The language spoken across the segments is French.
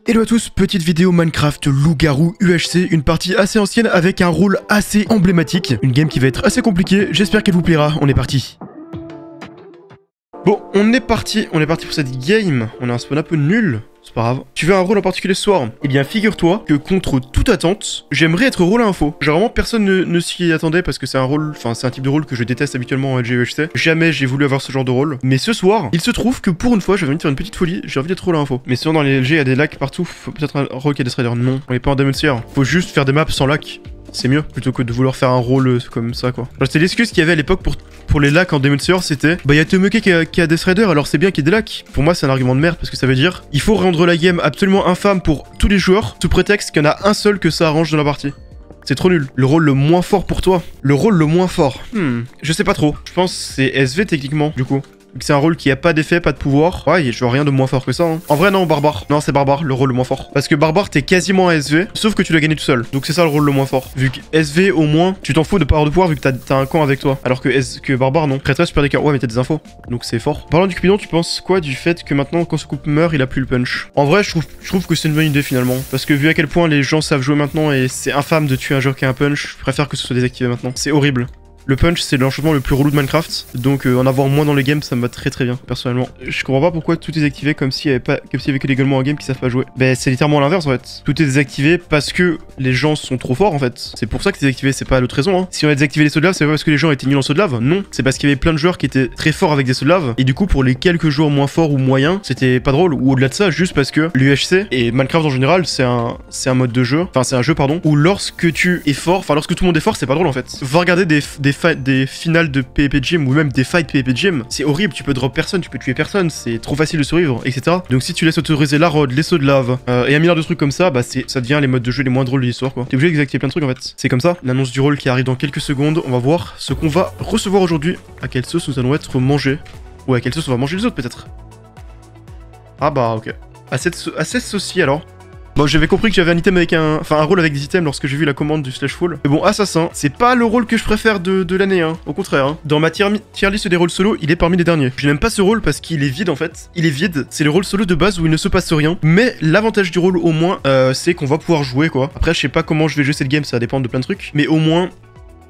Hello à tous, petite vidéo Minecraft Loup-Garou UHC, une partie assez ancienne avec un rôle assez emblématique. Une game qui va être assez compliquée, j'espère qu'elle vous plaira, on est parti. Bon, on est parti pour cette game, on a un spawn un peu nul. C'est pas grave. Tu veux un rôle en particulier ce soir? Eh bien, figure-toi que contre toute attente, j'aimerais être rôle à info. Genre vraiment, personne ne s'y attendait parce que c'est un rôle, enfin, c'est un type de rôle que je déteste habituellement en LGEHC. Jamais j'ai voulu avoir ce genre de rôle. Mais ce soir, il se trouve que pour une fois, j'avais envie de faire une petite folie, j'ai envie d'être rôle à info. Mais sinon, dans les LG, il y a des lacs partout. Faut peut-être un rôle qui a des traders. Non, on est pas en Demon Slayer. Faut juste faire des maps sans lac. C'est mieux, plutôt que de vouloir faire un rôle comme ça, quoi. C'était l'excuse qu'il y avait à l'époque pour les lacs en Demon Slayer, c'était bah y'a Temuke qui a des threaders, alors c'est bien qu'il y ait des lacs. Pour moi, c'est un argument de merde, parce que ça veut dire il faut rendre la game absolument infâme pour tous les joueurs, sous prétexte qu'il y en a un seul que ça arrange dans la partie. C'est trop nul. Le rôle le moins fort pour toi. Le rôle le moins fort. Je sais pas trop. Je pense que c'est SV techniquement, du coup. C'est un rôle qui a pas d'effet, pas de pouvoir. Ouais, je vois rien de moins fort que ça. Hein. En vrai, non, barbare. Non, c'est barbare, le rôle le moins fort. Parce que barbare, t'es quasiment à SV, sauf que tu l'as gagné tout seul. Donc c'est ça le rôle le moins fort. Vu que SV, au moins, tu t'en fous de pas avoir de pouvoir vu que t'as un camp avec toi. Alors que barbare, non. Prêtresse, super d'écart. Ouais, mais t'as des infos. Donc c'est fort. Parlant du Cupidon, tu penses quoi du fait que maintenant, quand ce couple meurt, il a plus le punch? En vrai, je trouve que c'est une bonne idée finalement. Parce que vu à quel point les gens savent jouer maintenant et c'est infâme de tuer un joueur qui a un punch, je préfère que ce soit désactivé maintenant. C'est horrible. Le punch, c'est l'enchantement le plus relou de Minecraft, donc en avoir moins dans les games, ça me va très bien, personnellement. Je comprends pas pourquoi tout est désactivé comme s'il y avait que des gueulements en game qui savent pas jouer. Ben, c'est littéralement l'inverse, en fait. Tout est désactivé parce que les gens sont trop forts, en fait. C'est pour ça que c'est désactivé, c'est pas l'autre raison, hein. Si on a désactivé les sauts de lave, c'est pas parce que les gens étaient nuls en sauts de lave, non. C'est parce qu'il y avait plein de joueurs qui étaient très forts avec des sauts de lave, et du coup, pour les quelques joueurs moins forts ou moyens, c'était pas drôle. Ou au-delà de ça, juste parce que l'UHC, et Minecraft en général, c'est un mode de jeu, enfin, c'est un jeu, pardon, où lorsque tu es fort, enfin, lorsque tout le monde est fort, c'est pas drôle, en fait. Va regarder des finales de PvP Gym ou même des fights PvP Gym, c'est horrible, tu peux drop personne, tu peux tuer personne, c'est trop facile de survivre, etc. Donc si tu laisses autoriser la rod, les sauts de lave et un milliard de trucs comme ça, bah ça devient les modes de jeu les moins drôles de l'histoire, quoi. T'es obligé de désactiver plein de trucs en fait. C'est comme ça, l'annonce du rôle qui arrive dans quelques secondes, on va voir ce qu'on va recevoir aujourd'hui, à quelle sauce nous allons être mangés, ou à quelle sauce on va manger les autres peut-être. Ah bah ok. À cette sauce-ci alors. Bon, j'avais compris que j'avais un item avec un rôle avec des items lorsque j'ai vu la commande du slash full. Mais bon, assassin, c'est pas le rôle que je préfère de l'année, hein. Au contraire, hein. Dans ma tier list des rôles solo, il est parmi les derniers. Je n'aime pas ce rôle parce qu'il est vide en fait. Il est vide. C'est le rôle solo de base où il ne se passe rien. Mais l'avantage du rôle au moins, c'est qu'on va pouvoir jouer quoi. Après, je sais pas comment je vais jouer cette game, ça va dépendre de plein de trucs. Mais au moins,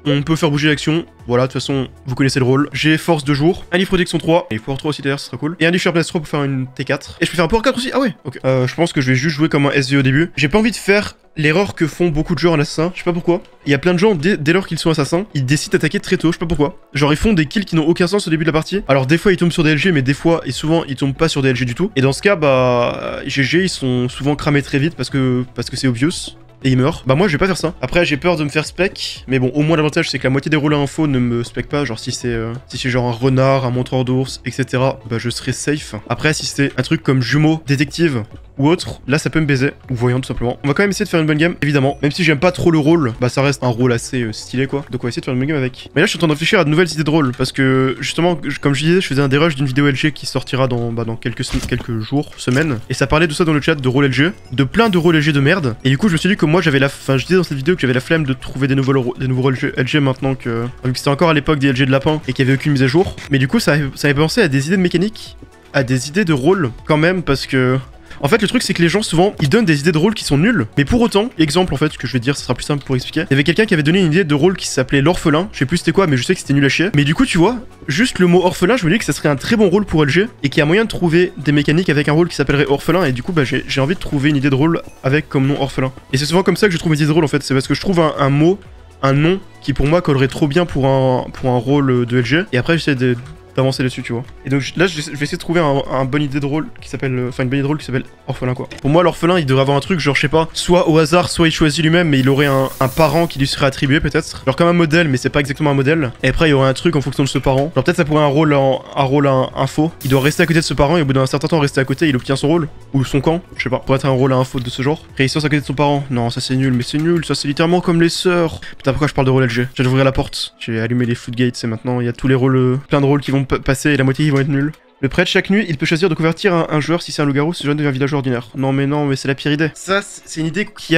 on peut faire bouger l'action. Voilà, de toute façon, vous connaissez le rôle. J'ai force de jour, un livre protection 3, et power 3 aussi d'ailleurs, ce sera cool. Et un livre sharpness 3 pour faire une T4. Et je peux faire un power 4 aussi. Ah ouais, ok. Je pense que je vais juste jouer comme un SV au début. J'ai pas envie de faire l'erreur que font beaucoup de joueurs en assassin. Je sais pas pourquoi. Il y a plein de gens, dès lors qu'ils sont assassins, ils décident d'attaquer très tôt. Je sais pas pourquoi. Genre, ils font des kills qui n'ont aucun sens au début de la partie. Alors, des fois, ils tombent sur des LG, mais des fois, et souvent, ils tombent pas sur des LG du tout. Et dans ce cas, bah, GG, ils sont souvent cramés très vite parce que c'est obvious. Et il meurt. Bah moi je vais pas faire ça. Après j'ai peur de me faire spec. Mais bon au moins l'avantage c'est que la moitié des rôles à info ne me spec pas. Genre si c'est genre un renard, un montreur d'ours, etc. Bah je serai safe. Après si c'est un truc comme jumeau, détective ou autre, là ça peut me baiser. Ou voyant tout simplement. On va quand même essayer de faire une bonne game évidemment. Même si j'aime pas trop le rôle, bah ça reste un rôle assez stylé quoi. Donc on va essayer de faire une bonne game avec. Mais là je suis en train de réfléchir à de nouvelles idées de rôle. Parce que justement comme je disais je faisais un dérush d'une vidéo LG qui sortira dans quelques jours, semaines. Et ça parlait de ça dans le chat de rôle LG. De plein de rôles LG de merde. Et du coup je me suis dit que moi j'avais je disais dans cette vidéo que j'avais la flemme de trouver des nouveaux rôles LG maintenant que vu que c'était encore à l'époque des LG de lapin et qu'il y avait aucune mise à jour. Mais du coup ça avait pensé à des idées de mécanique, à des idées de rôle quand même parce que en fait, le truc, c'est que les gens, souvent, ils donnent des idées de rôle qui sont nulles. Mais pour autant, exemple, en fait, ce que je vais dire, ça sera plus simple pour expliquer. Il y avait quelqu'un qui avait donné une idée de rôle qui s'appelait l'orphelin. Je sais plus c'était quoi, mais je sais que c'était nul à chier. Mais du coup, tu vois, juste le mot orphelin, je me dis que ça serait un très bon rôle pour LG. Et qu'il y a moyen de trouver des mécaniques avec un rôle qui s'appellerait orphelin. Et du coup, bah, j'ai envie de trouver une idée de rôle avec comme nom orphelin. Et c'est souvent comme ça que je trouve mes idées de rôle, en fait. C'est parce que je trouve un mot, un nom qui pour moi collerait trop bien pour un rôle de LG. Et après, j'essaie d'avancer dessus, tu vois. Et donc là, je vais essayer de trouver un bonne idée de rôle qui s'appelle... Enfin, une bonne idée de rôle qui s'appelle orphelin, quoi. Pour moi, l'orphelin, il devrait avoir un truc, genre, je sais pas, soit au hasard, soit il choisit lui-même, mais il aurait un parent qui lui serait attribué, peut-être. Genre comme un modèle, mais c'est pas exactement un modèle. Et après, il y aurait un truc en fonction de ce parent. Genre peut-être ça pourrait un rôle info. Il doit rester à côté de ce parent, et au bout d'un certain temps, rester à côté, il obtient son rôle. Ou son camp, je sais pas. Pour être un rôle à info de ce genre. Réussir à côté de son parent. Non, ça c'est nul, mais c'est nul. Ça c'est littéralement comme les sœurs. Putain, pourquoi je parle de rôle LG? J'ai ouvrir la porte. J'ai allumé les floodgates, et maintenant, il y a tous les rôles, plein de rôles qui vont passer, et la moitié ils vont être nuls. Le prêtre, chaque nuit, il peut choisir de convertir un joueur si c'est un loup-garou, ce jeune devient un village ordinaire. Non mais c'est la pire idée. Ça, c'est une idée qui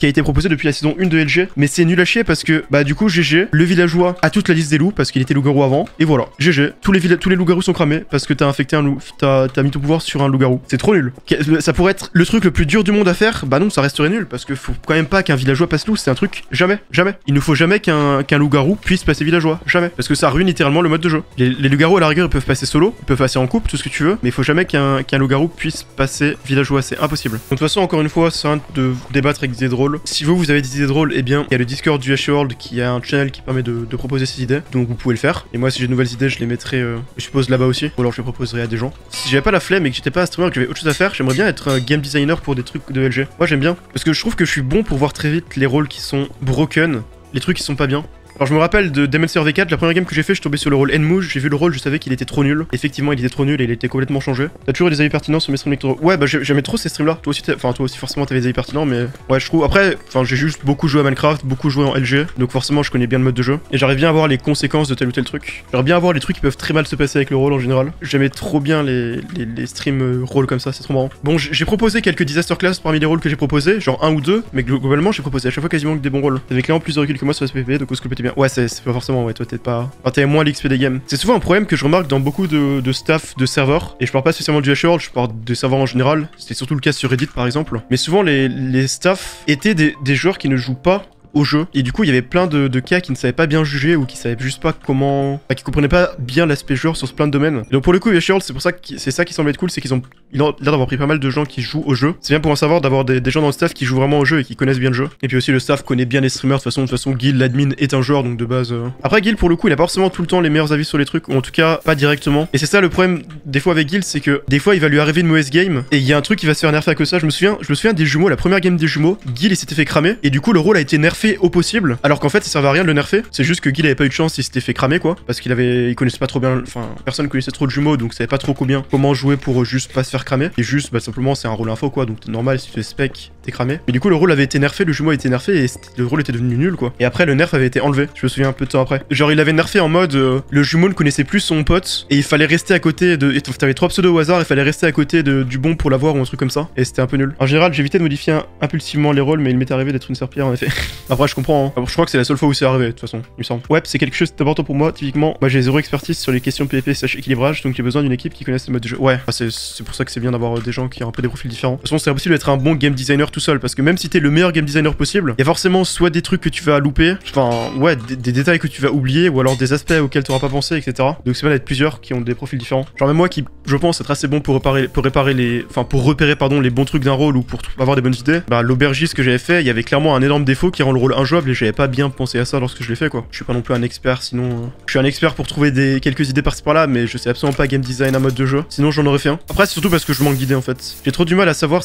qui a été proposé depuis la saison 1 de LG, mais c'est nul à chier parce que, bah du coup, GG, le villageois a toute la liste des loups parce qu'il était loup-garou avant, et voilà, GG, tous les loups-garous sont cramés parce que t'as infecté un loup, t'as mis ton pouvoir sur un loup-garou. C'est trop nul. Ça pourrait être le truc le plus dur du monde à faire, bah non, ça resterait nul parce que faut quand même pas qu'un villageois passe loup, c'est un truc jamais. Il ne faut jamais qu'un loup-garou puisse passer villageois, jamais, parce que ça ruine littéralement le mode de jeu. Les loups-garous à la rigueur ils peuvent passer solo, ils peuvent passer en couple, tout ce que tu veux, mais il faut jamais qu'un loup-garou puisse passer villageois, c'est impossible. Donc de toute façon, encore une fois, c'est un de débattre avec des idées drôles. Si vous avez des idées drôles, eh bien, il y a le Discord du HE World qui a un channel qui permet de proposer ces idées, donc vous pouvez le faire. Et moi, si j'ai de nouvelles idées, je les mettrai, je suppose, là-bas aussi, ou alors je les proposerai à des gens. Si j'avais pas la flemme et que j'étais pas un streamer et que j'avais autre chose à faire, j'aimerais bien être game designer pour des trucs de LG. Moi, j'aime bien, parce que je trouve que je suis bon pour voir très vite les rôles qui sont broken, les trucs qui sont pas bien. Alors je me rappelle de Demon's Slayer V4, la première game que j'ai fait, je suis tombé sur le rôle Enmouge, j'ai vu le rôle, je savais qu'il était trop nul. Effectivement, il était trop nul et il était complètement changé. T'as toujours eu des avis pertinents sur mes streams électoraux? Ouais, bah j'aimais trop ces streams là. Toi aussi forcément t'avais des avis pertinents, mais ouais, je trouve. Après, j'ai juste beaucoup joué à Minecraft, beaucoup joué en LG, donc forcément je connais bien le mode de jeu. Et j'arrive bien à voir les conséquences de tel ou tel truc. J'arrive bien à voir les trucs qui peuvent très mal se passer avec le rôle en général. J'aimais trop bien les streams rôles comme ça, c'est trop marrant. Bon, j'ai proposé quelques disaster class parmi les rôles que j'ai proposés, genre un ou deux, mais globalement j'ai proposé à chaque fois quasiment que des bons rôles. T'avais clairement plus de recul que moi sur SPP, donc on bien. Ouais, c'est pas forcément. Ouais, toi t'es pas. Enfin, t'avais moins l'XP des games. C'est souvent un problème que je remarque dans beaucoup de staff de serveurs. Et je parle pas spécialement du HE World, je parle des serveurs en général. C'était surtout le cas sur Reddit par exemple. Mais souvent les staffs étaient des joueurs qui ne jouent pas au jeu, et du coup il y avait plein de cas qui ne savaient pas bien juger ou qui savaient juste pas comment, enfin, qui comprenaient pas bien l'aspect joueur sur plein de domaines. Et donc pour le coup, World, c'est pour ça que c'est ça qui semble être cool, c'est qu'ils ont l'air d'avoir pris pas mal de gens qui jouent au jeu. C'est bien pour en savoir d'avoir des gens dans le staff qui jouent vraiment au jeu et qui connaissent bien le jeu. Et puis aussi le staff connaît bien les streamers. De toute façon Gil, l'admin, est un joueur, donc de base. Après Gil, pour le coup, il a pas forcément tout le temps les meilleurs avis sur les trucs, ou en tout cas pas directement. Et c'est ça le problème des fois avec Gil, c'est que des fois il va lui arriver une mauvaise game et il y a un truc qui va se faire nerfer à cause de ça. Je me souviens des jumeaux, la première game des jumeaux, Gil il s'était fait cramer et du coup le rôle a été nerfé au possible. Alors qu'en fait, ça servait à rien de le nerfer. C'est juste que Gil avait pas eu de chance, il s'était fait cramer quoi. Parce qu'il connaissait pas trop bien. Enfin, personne connaissait trop le jumeau, donc savait pas trop comment jouer pour juste pas se faire cramer. Et juste, bah simplement, c'est un rôle info quoi. Donc c'est normal, si tu fais spec, t'es cramé. Mais du coup, le rôle avait été nerfé, le jumeau a été nerfé et le rôle était devenu nul quoi. Et après, le nerf avait été enlevé. Je me souviens un peu de temps après. Genre, il avait nerfé en mode le jumeau ne connaissait plus son pote et il fallait rester à côté de. T'avais 3 pseudos au hasard, il fallait rester à côté du bon pour l'avoir ou un truc comme ça. Et c'était un peu nul. En général, j'évitais de modifier impulsivement les rôles, mais il m'est arrivé d'être une serpillère en effet. Après, je comprends. Hein. Je crois que c'est la seule fois où c'est arrivé, de toute façon, il me semble. Ouais, c'est quelque chose d'important pour moi. Typiquement, moi j'ai zéro expertise sur les questions PvP / équilibrage, donc j'ai besoin d'une équipe qui connaisse le mode de jeu. Ouais, c'est pour ça que c'est bien d'avoir des gens qui ont un peu des profils différents. De toute façon, c'est impossible d'être un bon game designer tout seul, parce que même si t'es le meilleur game designer possible, il y a forcément soit des trucs que tu vas louper, enfin, ouais, des détails que tu vas oublier, ou alors des aspects auxquels tu n'auras pas pensé, etc. Donc c'est bien d'être plusieurs qui ont des profils différents. Genre même moi qui, je pense, être assez bon pour repérer les bons trucs d'un rôle ou pour avoir des bonnes idées. Bah l'aubergiste que j'avais fait, il y avait clairement un énorme défaut qui rend le rôle injouable et j'avais pas bien pensé à ça lorsque je l'ai fait quoi. Je suis pas non plus un expert, sinon je suis un expert pour trouver quelques idées par-ci par-là, mais je sais absolument pas game design un mode de jeu. Sinon j'en aurais fait un. Après c'est surtout parce que je manque d'idées en fait. J'ai trop du mal à savoir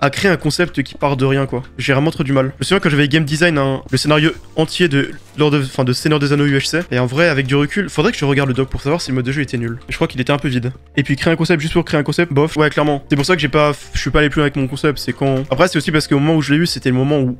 à créer un concept qui part de rien quoi. J'ai vraiment trop du mal. Je me souviens quand j'avais game design le scénario entier de Seigneur des Anneaux UHC, et en vrai avec du recul, faudrait que je regarde le doc pour savoir si le mode de jeu était nul. Et je crois qu'il était un peu vide. Et puis créer un concept juste pour créer un concept, bof. Ouais clairement. C'est pour ça que je suis pas allé plus loin avec mon concept. C'est quand. Après c'est aussi parce qu'au moment où je l'ai eu, c'était le moment où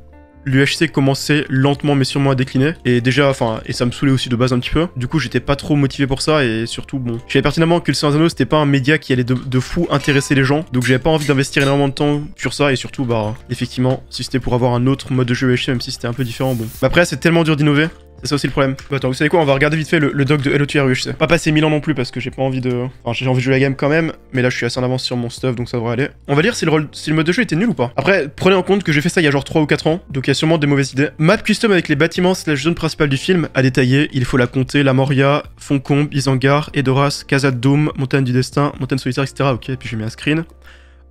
l'UHC commençait lentement mais sûrement à décliner, et déjà, et ça me saoulait aussi de base un petit peu. Du coup, j'étais pas trop motivé pour ça, et surtout, bon, je savais pertinemment que le Seigneur des Anneaux, c'était pas un média qui allait de fou intéresser les gens, donc j'avais pas envie d'investir énormément de temps sur ça, et surtout, bah, effectivement, si c'était pour avoir un autre mode de jeu UHC, même si c'était un peu différent, bon. Mais après, c'est tellement dur d'innover. C'est ça aussi le problème. Bah, attends, vous savez quoi, on va regarder vite fait le doc de LOTR UHC. Pas passer 1000 ans non plus parce que j'ai pas envie de. Enfin, j'ai envie de jouer la game quand même, mais là je suis assez en avance sur mon stuff donc ça devrait aller. On va lire si le mode de jeu était nul ou pas. Après, prenez en compte que j'ai fait ça il y a genre 3 ou 4 ans, donc il y a sûrement des mauvaises idées. Map custom avec les bâtiments / zone principale du film à détailler, il faut la compter, la Moria, Foncombe, Isengard, Edoras, Casa de Dôme, Montagne du Destin, Montagne solitaire, etc. Ok, puis j'ai mis un screen.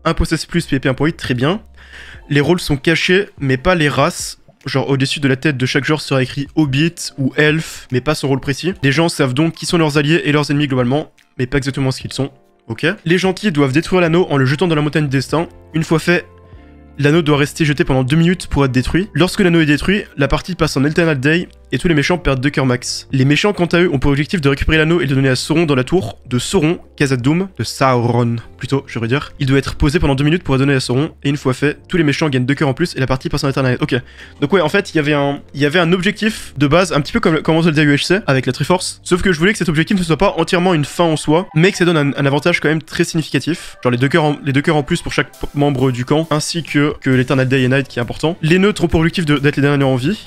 1.16 plus PvP 1.8, très bien. Les rôles sont cachés, mais pas les races. Genre au-dessus de la tête de chaque joueur sera écrit Hobbit ou Elf, mais pas son rôle précis. Les gens savent donc qui sont leurs alliés et leurs ennemis globalement, mais pas exactement ce qu'ils sont. Ok. Les gentils doivent détruire l'anneau en le jetant dans la montagne du destin. Une fois fait, l'anneau doit rester jeté pendant 2 minutes pour être détruit. Lorsque l'anneau est détruit, la partie passe en Eternal Day et tous les méchants perdent 2 cœurs max. Les méchants, quant à eux, ont pour objectif de récupérer l'anneau et de le donner à Sauron dans la tour de Sauron, Khazad-dûm, de Sauron plutôt, je veux dire. Il doit être posé pendant 2 minutes pour le donner à Sauron, et une fois fait, tous les méchants gagnent 2 cœurs en plus et la partie passe en éternel. Ok. Donc ouais, en fait, il y avait un objectif de base, un petit peu comme on Zelda UHC, avec la Triforce, sauf que je voulais que cet objectif ne soit pas entièrement une fin en soi, mais que ça donne un avantage quand même très significatif. Genre les deux cœurs en plus pour chaque membre du camp, ainsi que l'Eternal Day et Night qui est important. Les neutres ont pour objectif d'être les derniers en vie.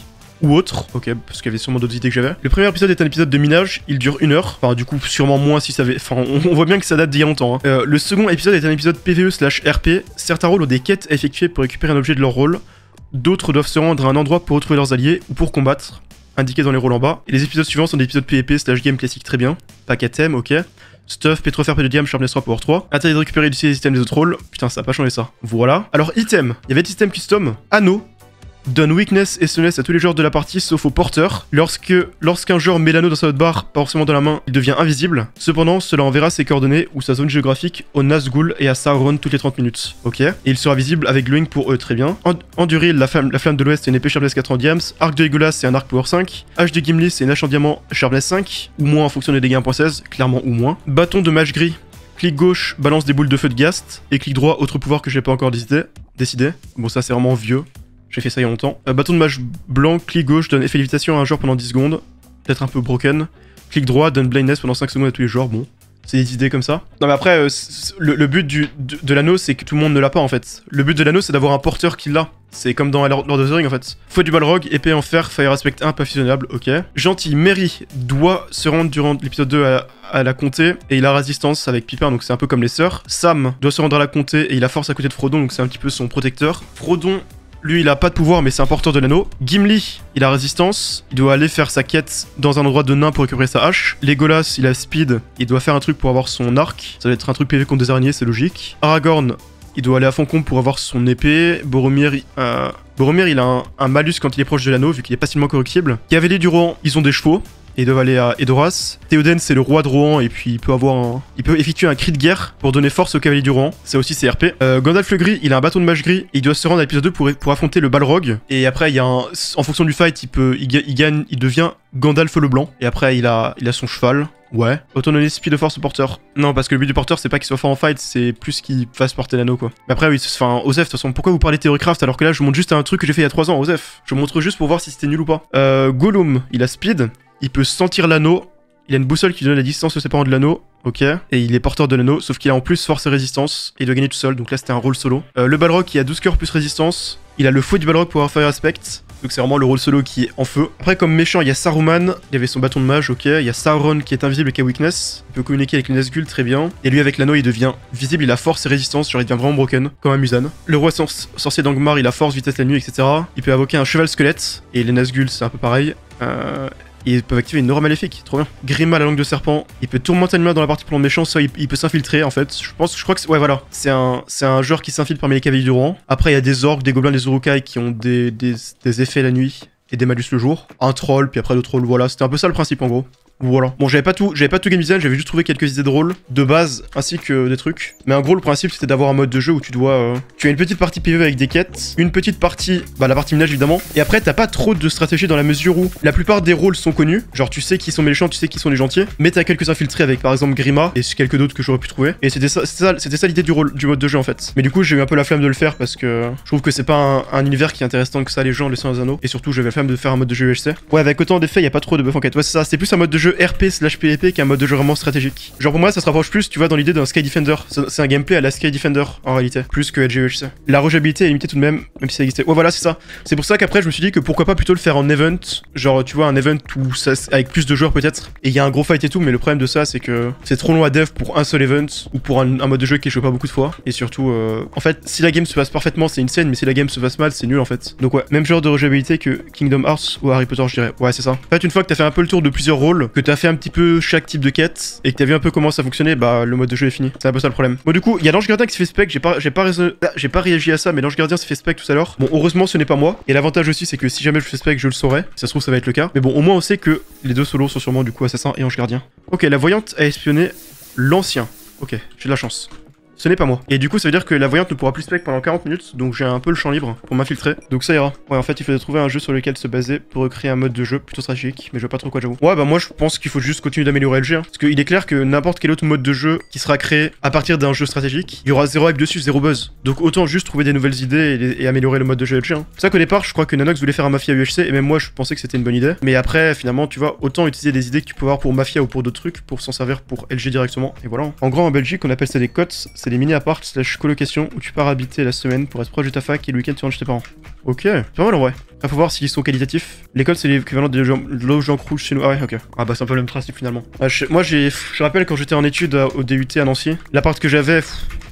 Ou autre, ok, parce qu'il y avait sûrement d'autres idées que j'avais. Le premier épisode est un épisode de minage, il dure 1 heure, enfin du coup sûrement moins si ça avait... Enfin on voit bien que ça date d'il y a longtemps. Hein. Le second épisode est un épisode PvE/RP, certains rôles ont des quêtes à effectuer pour récupérer un objet de leur rôle, d'autres doivent se rendre à un endroit pour retrouver leurs alliés ou pour combattre, indiqué dans les rôles en bas. Et les épisodes suivants sont des épisodes PvP/game classique, très bien. Pack à thème, ok. Stuff, P3FR, P2DM, Sharpness 3, Power 3. Intérêt de récupérer et d'utiliser les items des autres rôles. Putain, ça a pas changé ça. Voilà. Alors, item. Il y avait item custom, anneau. Donne weakness et slowness à tous les joueurs de la partie sauf aux porteurs. Lorsqu'un joueur met l'anneau dans sa hotbar, pas forcément dans la main, il devient invisible. Cependant, cela enverra ses coordonnées ou sa zone géographique au Nazgûl et à Sauron toutes les 30 minutes. Ok. Et il sera visible avec glowing pour eux, très bien. Enduril, la flamme de l'Ouest, c'est une épée Sharpness 4 en diams. Arc de Legolas, c'est un arc power 5. Hache de Gimli, c'est une hache en diamant Sharpness 5. Ou moins en fonction des dégâts 1.16, clairement ou moins. Bâton de mage gris. Clic gauche, balance des boules de feu de Ghast. Et clic droit, autre pouvoir que j'ai pas encore décidé. Bon, ça c'est vraiment vieux. J'ai fait ça il y a longtemps. Bâton de mage blanc, clic gauche, donne effet lévitation à un joueur pendant 10 secondes. Peut-être un peu broken. Clic droit, donne blindness pendant 5 secondes à tous les joueurs. Bon, c'est des idées comme ça. Non mais après, le but de l'anneau, c'est que tout le monde ne l'a pas en fait. Le but de l'anneau, c'est d'avoir un porteur qui l'a. C'est comme dans Lord of the Rings en fait. Fouet du Balrog, épée en fer, fire aspect 1, pas fusionnable, ok. Gentil, Merry doit se rendre durant l'épisode 2 à la comté et il a résistance avec Pippin, donc c'est un peu comme les sœurs. Sam doit se rendre à la comté et il a force à côté de Frodon, donc c'est un petit peu son protecteur. Frodon, lui, il a pas de pouvoir, mais c'est un porteur de l'anneau. Gimli, il a résistance. Il doit aller faire sa quête dans un endroit de nain pour récupérer sa hache. Legolas, il a speed. Il doit faire un truc pour avoir son arc. Ça va être un truc PV contre des araignées, c'est logique. Aragorn, il doit aller à fond compte pour avoir son épée. Boromir, il a un malus quand il est proche de l'anneau, vu qu'il est facilement corruptible. Cavalier du Rohan, ils ont des chevaux. Et ils doivent aller à Edoras. Théoden, c'est le roi de Rohan, et puis il peut effectuer un cri de guerre pour donner force au cavalier du Rohan. Ça aussi, c'est RP. Gandalf le Gris, il a un bâton de mage gris, et il doit se rendre à l'épisode 2 pour affronter le Balrog. Et après, il y a en fonction du fight, il devient Gandalf le Blanc. Et après, il a son cheval. Ouais. Autonomie, speed de force au porteur. Non, parce que le but du porteur, c'est pas qu'il soit fort en fight, c'est plus qu'il fasse porter l'anneau, quoi. Mais après, oui, enfin, Osef, de toute façon, pourquoi vous parlez Theorycraft alors que là, je vous montre juste un truc que j'ai fait il y a 3 ans, Osef. Je vous montre juste pour voir si c'était nul ou pas. Gollum, il a speed. Il peut sentir l'anneau, il a une boussole qui donne la distance aux séparants de l'anneau, ok, et il est porteur de l'anneau, sauf qu'il a en plus force et résistance, et il doit gagner tout seul, donc là c'était un rôle solo. Le Balrog qui a 12 cœurs plus résistance, il a le fouet du Balrog pour avoir Fire Aspect, donc c'est vraiment le rôle solo qui est en feu. Après comme méchant, il y a Saruman, il avait son bâton de mage, ok, il y a Sauron qui est invisible et qui a weakness, il peut communiquer avec les Nazgûl, très bien, et lui avec l'anneau il devient visible, il a force et résistance, genre il devient vraiment broken, comme un Musan. Le roi sorcier d'Angmar, il a force, vitesse la nuit, etc. Il peut invoquer un cheval squelette, et les Nazgûl c'est un peu pareil. Ils peuvent activer une aura maléfique, trop bien. Grima, la langue de serpent, il peut tourmenter l'animal dans la partie plan de méchant, soit il peut s'infiltrer en fait. Je crois que ouais voilà, c'est un joueur qui s'infiltre parmi les cavaliers du Rohan. Après il y a des orques, des gobelins, des urukai qui ont des effets la nuit et des malus le jour. Un troll, puis après d'autres trolls, voilà, c'était un peu ça le principe en gros. Voilà. Bon, j'avais pas tout game design, j'avais juste trouvé quelques idées de rôle de base ainsi que des trucs. Mais en gros, le principe c'était d'avoir un mode de jeu où tu as une petite partie PvE avec des quêtes, une petite partie, la partie minage évidemment. Et après, t'as pas trop de stratégie dans la mesure où la plupart des rôles sont connus. Genre, tu sais qui sont les méchants, tu sais qui sont les gentils. Mais t'as quelques infiltrés avec par exemple Grima et quelques d'autres que j'aurais pu trouver. Et c'était ça l'idée du mode de jeu en fait. Mais du coup, j'ai eu un peu la flemme de le faire parce que je trouve que c'est pas un univers qui est intéressant que ça, les gens, les Seigneurs des Anneaux. Et surtout, j'avais la flemme de faire un mode de jeu UHC. Ouais, avec autant d'effets, y a pas trop de buff en quête. Ouais, c'est ça, c'est plus un mode de jeu RP/PvP qu'un mode de jeu vraiment stratégique. Genre pour moi ça se rapproche plus, tu vois, dans l'idée d'un Sky Defender. C'est un gameplay à la Sky Defender en réalité, plus que LGUHC. La rejouabilité est limitée tout de même si ça existait. Ouais voilà, c'est ça. C'est pour ça qu'après je me suis dit que pourquoi pas plutôt le faire en event, genre tu vois un event où ça avec plus de joueurs peut-être, et il y a un gros fight et tout, mais le problème de ça c'est que c'est trop long à dev pour un seul event ou pour un mode de jeu qui échoue pas beaucoup de fois. Et surtout en fait si la game se passe parfaitement c'est une scène, mais si la game se passe mal c'est nul en fait. Donc ouais, même genre de rejouabilité que Kingdom Hearts ou Harry Potter je dirais. Ouais c'est ça. En fait une fois que t'as fait un peu le tour de plusieurs rôles, que t'as fait un petit peu chaque type de quête et que t'as vu un peu comment ça fonctionnait, bah le mode de jeu est fini. C'est un peu ça le problème. Bon du coup, il y a l'ange gardien qui s'est fait spec, j'ai pas réagi à ça, mais l'ange gardien s'est fait spec tout à l'heure. Bon heureusement ce n'est pas moi. Et l'avantage aussi c'est que si jamais je fais spec je le saurais. Si ça se trouve ça va être le cas. Mais bon au moins on sait que les deux solos sont sûrement du coup assassin et ange gardien. Ok, la voyante a espionné l'ancien. Ok, j'ai de la chance. ce n'est pas moi. Et du coup, ça veut dire que la voyante ne pourra plus spec pendant 40 minutes, donc j'ai un peu le champ libre pour m'infiltrer. Donc ça ira. Ouais, en fait, il faudrait trouver un jeu sur lequel se baser pour recréer un mode de jeu plutôt stratégique, mais je vois pas trop quoi, j'avoue. Ouais, bah moi je pense qu'il faut juste continuer d'améliorer LG, hein, parce qu'il est clair que n'importe quel autre mode de jeu qui sera créé à partir d'un jeu stratégique, il y aura zéro hype dessus, zéro buzz. Donc autant juste trouver des nouvelles idées et améliorer le mode de jeu LG. Hein. C'est ça qu'au départ, je crois que Nanox voulait faire un Mafia UHC, et même moi je pensais que c'était une bonne idée. Mais après, finalement, tu vois, autant utiliser des idées que tu peux avoir pour Mafia ou pour d'autres trucs, pour s'en servir pour LG directement, et voilà. En gros, en Belgique, on appelle ça des cots, c'est des mini-apparts / colocation où tu pars habiter la semaine pour être proche de ta fac et le week-end tu rentres chez tes parents. Ok, c'est pas mal en vrai. Après, faut voir s'ils sont qualitatifs. L'école, c'est l'équivalent de logements rouges chez nous. Ah ouais, ok. Ah bah, c'est un peu le même principe finalement. Moi, je rappelle quand j'étais en études au DUT à Nancy, l'appart que j'avais,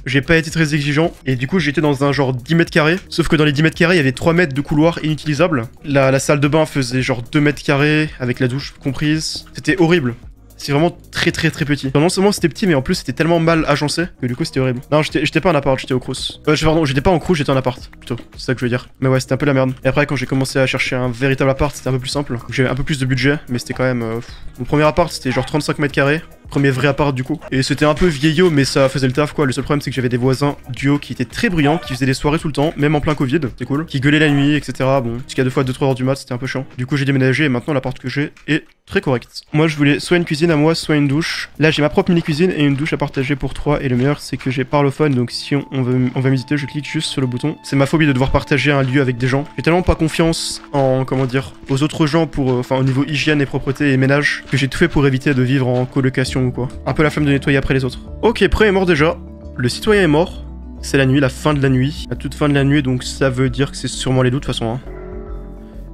j'ai pas été très exigeant. Et du coup, j'étais dans un genre 10 mètres carrés. Sauf que dans les 10 mètres carrés, il y avait 3 mètres de couloir inutilisables. La salle de bain faisait genre 2 mètres carrés avec la douche comprise. C'était horrible. C'est vraiment très petit. Non seulement c'était petit, mais en plus c'était tellement mal agencé que du coup c'était horrible. Non, j'étais pas en appart, j'étais au Crous. Pardon, j'étais pas en Crous, j'étais en appart, plutôt. C'est ça que je veux dire. Mais ouais, c'était un peu la merde. Et après, quand j'ai commencé à chercher un véritable appart, c'était un peu plus simple. J'avais un peu plus de budget, mais c'était quand même... Mon premier appart, c'était genre 35 mètres carrés. Premier vrai appart du coup. Et c'était un peu vieillot, mais ça faisait le taf quoi. Le seul problème, c'est que j'avais des voisins duo qui étaient très bruyants, qui faisaient des soirées tout le temps, même en plein Covid, c'est cool. Qui gueulaient la nuit, etc. Bon, jusqu'à 2 fois 2-3 heures du mat, c'était un peu chiant. Du coup, j'ai déménagé et maintenant l'appart que j'ai est très correct. Moi, je voulais soit une cuisine à moi, soit une douche. Là, j'ai ma propre mini cuisine et une douche à partager pour 3. Et le meilleur, c'est que j'ai parlophone, donc si on va visiter, je clique juste sur le bouton. C'est ma phobie de devoir partager un lieu avec des gens. J'ai tellement pas confiance en, comment dire, aux autres gens pour, enfin, au niveau hygiène et propreté et ménage, que j'ai tout fait pour éviter de vivre en colocation ou quoi. Un peu la flemme de nettoyer après les autres. Ok, Pré est mort déjà. Le citoyen est mort. C'est la nuit, la fin de la nuit. La toute fin de la nuit, donc ça veut dire que c'est sûrement les loups de toute façon. Hein.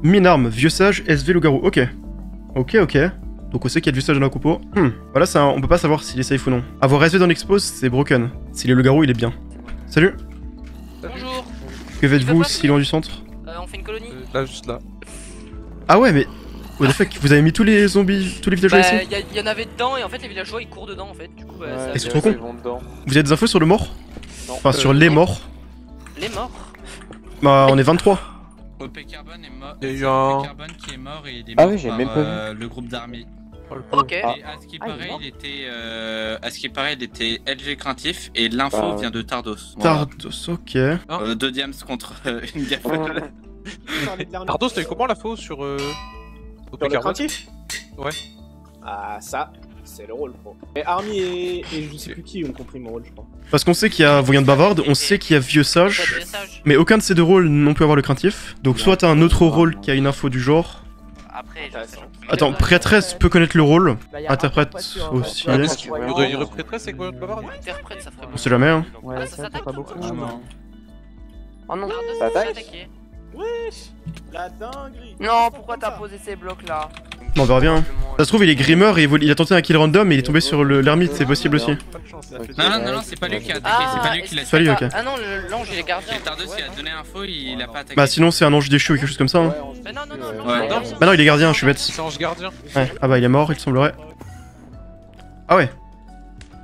Minarme, vieux sage, SV loup-garou. Ok. Ok. Donc on sait qu'il y a du sage dans la coupeau. Voilà, ça, on peut pas savoir s'il est safe ou non. Avoir SV dans l'expose, c'est broken. S'il est loup-garou, il est bien. Salut. Bonjour. Que faites-vous si loin du centre? On fait une colonie. Là, juste là. Ah ouais, mais... What the fuck, vous avez mis tous les zombies, tous les villageois ici? Il y en avait dedans et en fait les villageois ils courent dedans en fait. Du coup, ils sont trop cons. Vous avez des infos sur le mort? Non. Enfin, sur les morts? Les morts? Bah, on est 23. OP Carbone est mort. Il y a eu un... OP Carbone qui est mort et il est mort j'ai même pas vu. le groupe d'armée. Ok. Et à ce qui paraît, il était LG craintif et l'info vient de Tardos. Voilà. Tardos, ok. 2 diams contre une gaffelle. Tardos, t'as eu comment la faux sur... Sur le craintif? Ouais. Ah, ça, c'est le rôle, pro. Mais Army et je sais plus qui ont compris mon rôle, je crois. Parce qu'on sait qu'il y a Voyant de Bavarde, on sait qu'il y a Vieux Sage, mais aucun de ces deux rôles n'ont pu avoir le craintif. Donc soit t'as un autre rôle qui a une info du genre. Après, Attends, prêtresse peut connaître le rôle, interprète aussi. Il prêtresse avec Voyant de Bavarde? Interprète, ça ferait On sait jamais, hein. Ouais, ça s'attaque pas beaucoup. Oh non, Ça attaque? attaqué. Wesh, la dinguerie. Non, pourquoi t'as posé ces blocs là? On verra bien. Ça se trouve, il est grimeur et il a tenté un kill random et il est tombé sur l'ermite, c'est possible aussi. Non, c'est pas lui qui a attaqué, c'est pas lui qui l'a C'est pas lui, ok. Ah non, l'ange il est gardien. Tardos il a donné l'info, il a pas attaqué. Bah sinon c'est un ange déchu ou quelque chose comme ça. Hein. Mais non, Ouais. Bah non, il est gardien, je suis bête. C'est ange gardien. Ouais. Ah bah il est mort, il semblerait. Ah ouais.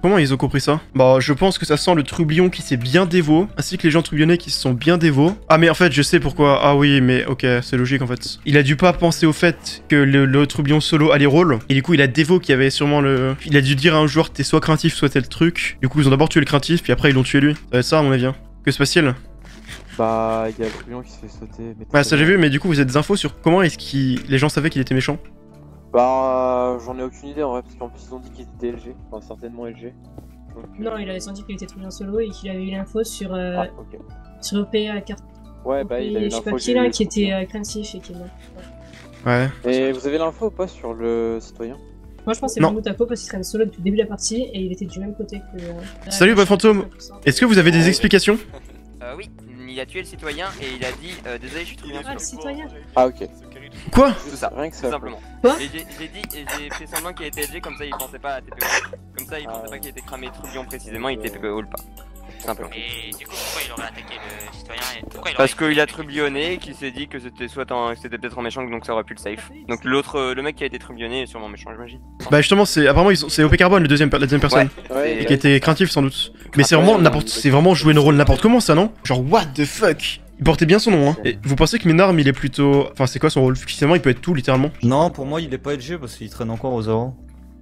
Comment ils ont compris ça? Bah je pense que ça sent le trublion qui s'est bien dévot, ainsi que les gens trublionnés qui se sont bien dévots. Ah mais en fait je sais pourquoi, ah oui mais ok c'est logique en fait. Il a dû pas penser au fait que le trublion solo a les rôles, et du coup il a dévot qui avait sûrement le... Il a dû dire à un joueur t'es soit craintif soit tel truc, du coup ils ont d'abord tué le craintif puis après ils l'ont tué lui. Ça va être ça à mon avis. Hein. Que se passe-t-il? Bah, il y a le trublion qui se fait sauter. Ouais ça j'ai vu, mais du coup vous avez des infos sur comment est-ce que les gens savaient qu'il était méchant? Bah, j'en ai aucune idée en vrai, parce qu'en plus ils ont dit qu'il était LG, enfin certainement LG. Donc, Non, il avait senti qu'il était très bien solo et qu'il avait eu l'info sur ok. sur OPA carte. Ouais, bah il a eu je sais pas l'info. qui là qui était craintif et qui est mort. Ouais. Et vous avez l'info ou pas sur le citoyen? Moi je pense que c'est Non. vraiment Taco parce qu'il traîne solo depuis le début de la partie et il était du même côté que. Salut, Boy Fantôme. Est-ce que vous avez des explications? Oui, il a tué le citoyen et il a dit désolé, je suis trop bien Ah, le solo. citoyen. Ah, ok. Quoi? Tout ça, Rien que tout ça. simplement. Quoi? Et j'ai fait semblant qu'il était LG, comme ça il pensait pas à TPO. Comme ça il pensait pas qu'il était cramé trublion précisément, il était TPO pas. Tout simplement. Et du coup, pourquoi il aurait attaqué le citoyen et pourquoi il aurait... Parce qu'il a trublionné et qu'il s'est dit que c'était c'était peut-être un méchant donc ça aurait pu le safe. Donc l'autre, le mec qui a été trublionné est sûrement méchant j'imagine. Bah justement c'est apparemment c'est OP Carbone la deuxième personne. Ouais, Et qui était craintif sans doute. Mais c'est vraiment n'importe, c'est vraiment jouer le rôle n'importe comment ça non? Genre what the fuck? Il portait bien son nom hein. Et vous pensez que Minarme il est plutôt... Enfin c'est quoi son rôle? Finalement il peut être tout littéralement. Non, pour moi il est pas LG parce qu'il traîne encore aux euros.